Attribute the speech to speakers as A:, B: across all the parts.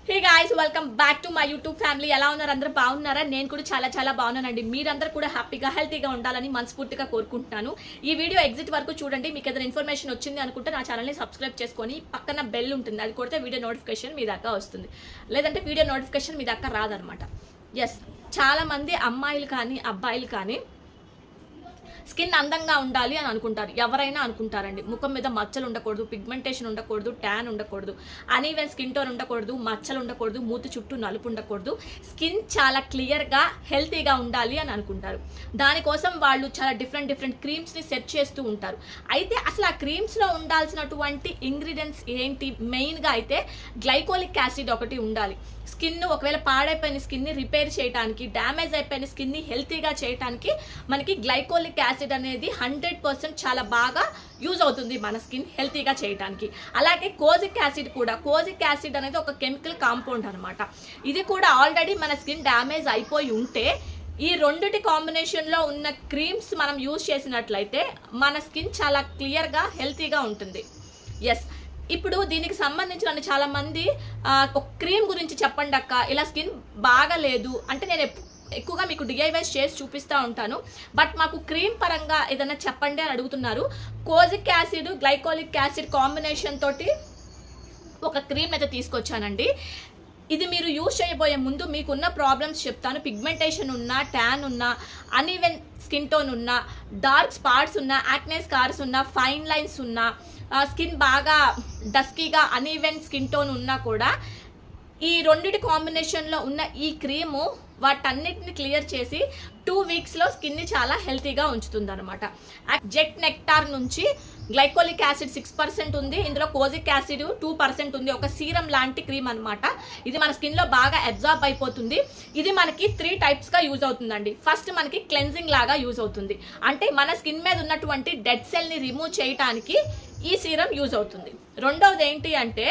A: Hey guys welcome back to my YouTube family. ఎలా ఉన్నారు? అందరూ బాగున్నారా? నేను కూడా చాలా బాగున్నానండి. మీరందరూ కూడా హ్యాపీగా హెల్తీగా ఉండాలని మనస్ఫూర్తిగా కోరుకుంటున్నాను. ఈ వీడియో ఎగ్జిట్ వరకు చూడండి. మీకు ఏదైనా ఇన్ఫర్మేషన్ వచ్చింది అనుకుంటే నా ఛానల్ని సబ్స్క్రైబ్ చేసుకొని పక్కన బెల్ ఉంటుంది, అది కొడితే వీడియో నోటిఫికేషన్ మీ దాకా వస్తుంది. లేదంటే వీడియో నోటిఫికేషన్ మీ దాకా రాదనమాట. ఎస్, చాలా మంది అమ్మాయిలు కానీ అబ్బాయిలు కానీ స్కిన్ అందంగా ఉండాలి అని అనుకుంటారు. ఎవరైనా అనుకుంటారండి. ముఖం మీద మచ్చలు ఉండకూడదు, పిగ్మెంటేషన్ ఉండకూడదు, ట్యాన్ ఉండకూడదు, అనీవెన్ స్కిన్ టోన్ ఉండకూడదు, మచ్చలు ఉండకూడదు, మూతి చుట్టూ నలుపు ఉండకూడదు, స్కిన్ చాలా క్లియర్గా హెల్తీగా ఉండాలి అని అనుకుంటారు. దానికోసం వాళ్ళు చాలా డిఫరెంట్ క్రీమ్స్ని సెట్ చేస్తూ ఉంటారు. అయితే అసలు ఆ క్రీమ్స్లో ఉండాల్సినటువంటి ఇంగ్రీడియంట్స్ ఏంటి? మెయిన్గా అయితే గ్లైకోలిక్ యాసిడ్ ఒకటి ఉండాలి. స్కిన్ ఒకవేళ పాడైపోయిన స్కిన్ని రిపేర్ చేయడానికి, డ్యామేజ్ అయిపోయిన స్కిన్ని హెల్తీగా చేయడానికి మనకి గ్లైకోలిక్ యాసిడ్ అనేది 100% చాలా బాగా యూజ్ అవుతుంది మన స్కిన్ హెల్తీగా చేయడానికి. అలాగే కోజిక్ యాసిడ్ కూడా. కోజిక్ యాసిడ్ అనేది ఒక కెమికల్ కాంపౌండ్ అనమాట. ఇది కూడా ఆల్రెడీ మన స్కిన్ డ్యామేజ్ అయిపోయి ఉంటే ఈ రెండిటి కాంబినేషన్లో ఉన్న క్రీమ్స్ మనం యూజ్ చేసినట్లయితే మన స్కిన్ చాలా క్లియర్గా హెల్తీగా ఉంటుంది. ఎస్, ఇప్పుడు దీనికి సంబంధించిన చాలా మంది ఒక క్రీమ్ గురించి చెప్పండి అక్క, ఇలా స్కిన్ బాగాలేదు అంటే నేను ఎక్కువగా మీకు డిఐవైస్ చేసి చూపిస్తూ ఉంటాను, బట్ మాకు క్రీమ్ పరంగా ఏదైనా చెప్పండి అని అడుగుతున్నారు. Kojic acid glycolic acid combination తోటి ఒక క్రీమ్ అయితే తీసుకొచ్చానండి. ఇది మీరు యూజ్ చేయబోయే ముందు మీకున్న ప్రాబ్లమ్స్ చెప్తాను. పిగ్మెంటేషన్ ఉన్నా, ట్యాన్ ఉన్నా, అన్ఈవెన్ స్కిన్ టోన్ ఉన్నా, డార్క్ స్పాట్స్ ఉన్నా, యాక్నే స్కార్స్ ఉన్నా, ఫైన్ లైన్స్ ఉన్నా, స్కిన్ బాగా డస్కీగా అన్ఈవెన్ స్కిన్ టోన్ ఉన్నా కూడా ఈ రెండిటి కాంబినేషన్లో ఉన్న ఈ క్రీము వాటన్నిటిని క్లియర్ చేసి 2 వీక్స్లో స్కిన్ని చాలా హెల్తీగా ఉంచుతుంది అనమాట. జెట్ నెక్టార్ నుంచి గ్లైకోలిక్ యాసిడ్ 6% ఉంది, ఇందులో కోజిక్ యాసిడ్ 2% ఉంది. ఒక సీరం లాంటి క్రీమ్ అనమాట. ఇది మన స్కిన్లో బాగా అబ్జార్బ్ అయిపోతుంది. ఇది మనకి 3 టైప్స్గా యూజ్ అవుతుందండి. ఫస్ట్ మనకి క్లెన్జింగ్ లాగా యూజ్ అవుతుంది, అంటే మన స్కిన్ మీద ఉన్నటువంటి డెడ్ సెల్ని రిమూవ్ చేయడానికి ఈ సీరం యూజ్ అవుతుంది. రెండవది ఏంటి అంటే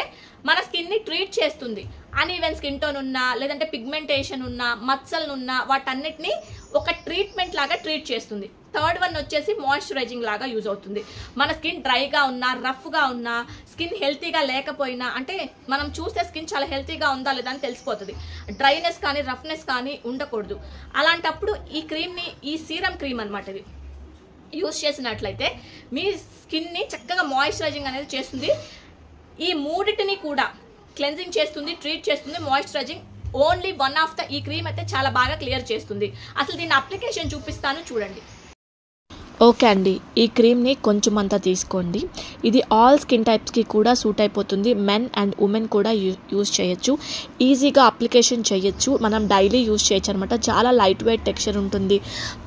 A: మన స్కిన్ని ట్రీట్ చేస్తుంది. అన్ఈవెన్ స్కిన్ టోన్ ఉన్నా, లేదంటే పిగ్మెంటేషన్ ఉన్నా, మచ్చలున్నా వాటన్నిటిని ఒక ట్రీట్మెంట్ లాగా ట్రీట్ చేస్తుంది. థర్డ్ వన్ వచ్చేసి మాయిశ్చరైజింగ్ లాగా యూజ్ అవుతుంది. మన స్కిన్ డ్రైగా ఉన్నా, రఫ్గా ఉన్నా, స్కిన్ హెల్తీగా లేకపోయినా, అంటే మనం చూస్తే స్కిన్ చాలా హెల్తీగా ఉందా లేదా అని తెలిసిపోతుంది. డ్రైనెస్ కానీ రఫ్నెస్ కానీ ఉండకూడదు. అలాంటప్పుడు ఈ క్రీమ్ని, ఈ సీరం క్రీమ్ అనమాట, ఇది యూజ్ చేసినట్లయితే మీ స్కిన్ని చక్కగా మాయిశ్చరైజింగ్ అనేది చేస్తుంది. ఈ మూడిటిని కూడా క్లెన్జింగ్ చేస్తుంది, ట్రీట్ చేస్తుంది, moisturising. Only one of the ఈ క్రీమ్ అయితే చాలా బాగా క్లియర్ చేస్తుంది. అసలు దీని అప్లికేషన్ చూపిస్తాను చూడండి.
B: ఓకే అండి, ఈ క్రీమ్ని కొంచెం అంతా తీసుకోండి. ఇది ఆల్ స్కిన్ టైప్స్కి కూడా సూట్ అయిపోతుంది. మెన్ అండ్ ఉమెన్ కూడా యూజ్ చేయొచ్చు. ఈజీగా అప్లికేషన్ చేయొచ్చు. మనం డైలీ యూజ్ చేయొచ్చు అనమాట. చాలా లైట్ వెయిట్ టెక్స్చర్ ఉంటుంది,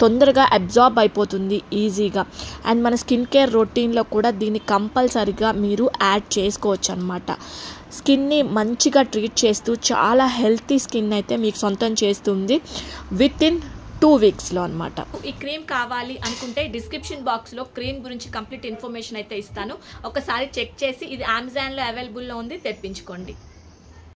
B: తొందరగా అబ్జార్బ్ అయిపోతుంది ఈజీగా. అండ్ మన స్కిన్ కేర్ రొటీన్లో కూడా దీన్ని కంపల్సరీగా మీరు యాడ్ చేసుకోవచ్చు అనమాట. స్కిన్ని మంచిగా ట్రీట్ చేస్తూ చాలా హెల్తీ స్కిన్ అయితే మీకు సొంతం చేస్తుంది విత్ ఇన్ 2 వీక్స్లో అనమాట.
A: ఈ క్రీమ్ కావాలి అనుకుంటే డిస్క్రిప్షన్ బాక్స్లో క్రీమ్ గురించి కంప్లీట్ ఇన్ఫర్మేషన్ అయితే ఇస్తాను. ఒకసారి చెక్ చేసి ఇది అమెజాన్లో అవైలబుల్లో ఉంది, తెప్పించుకోండి.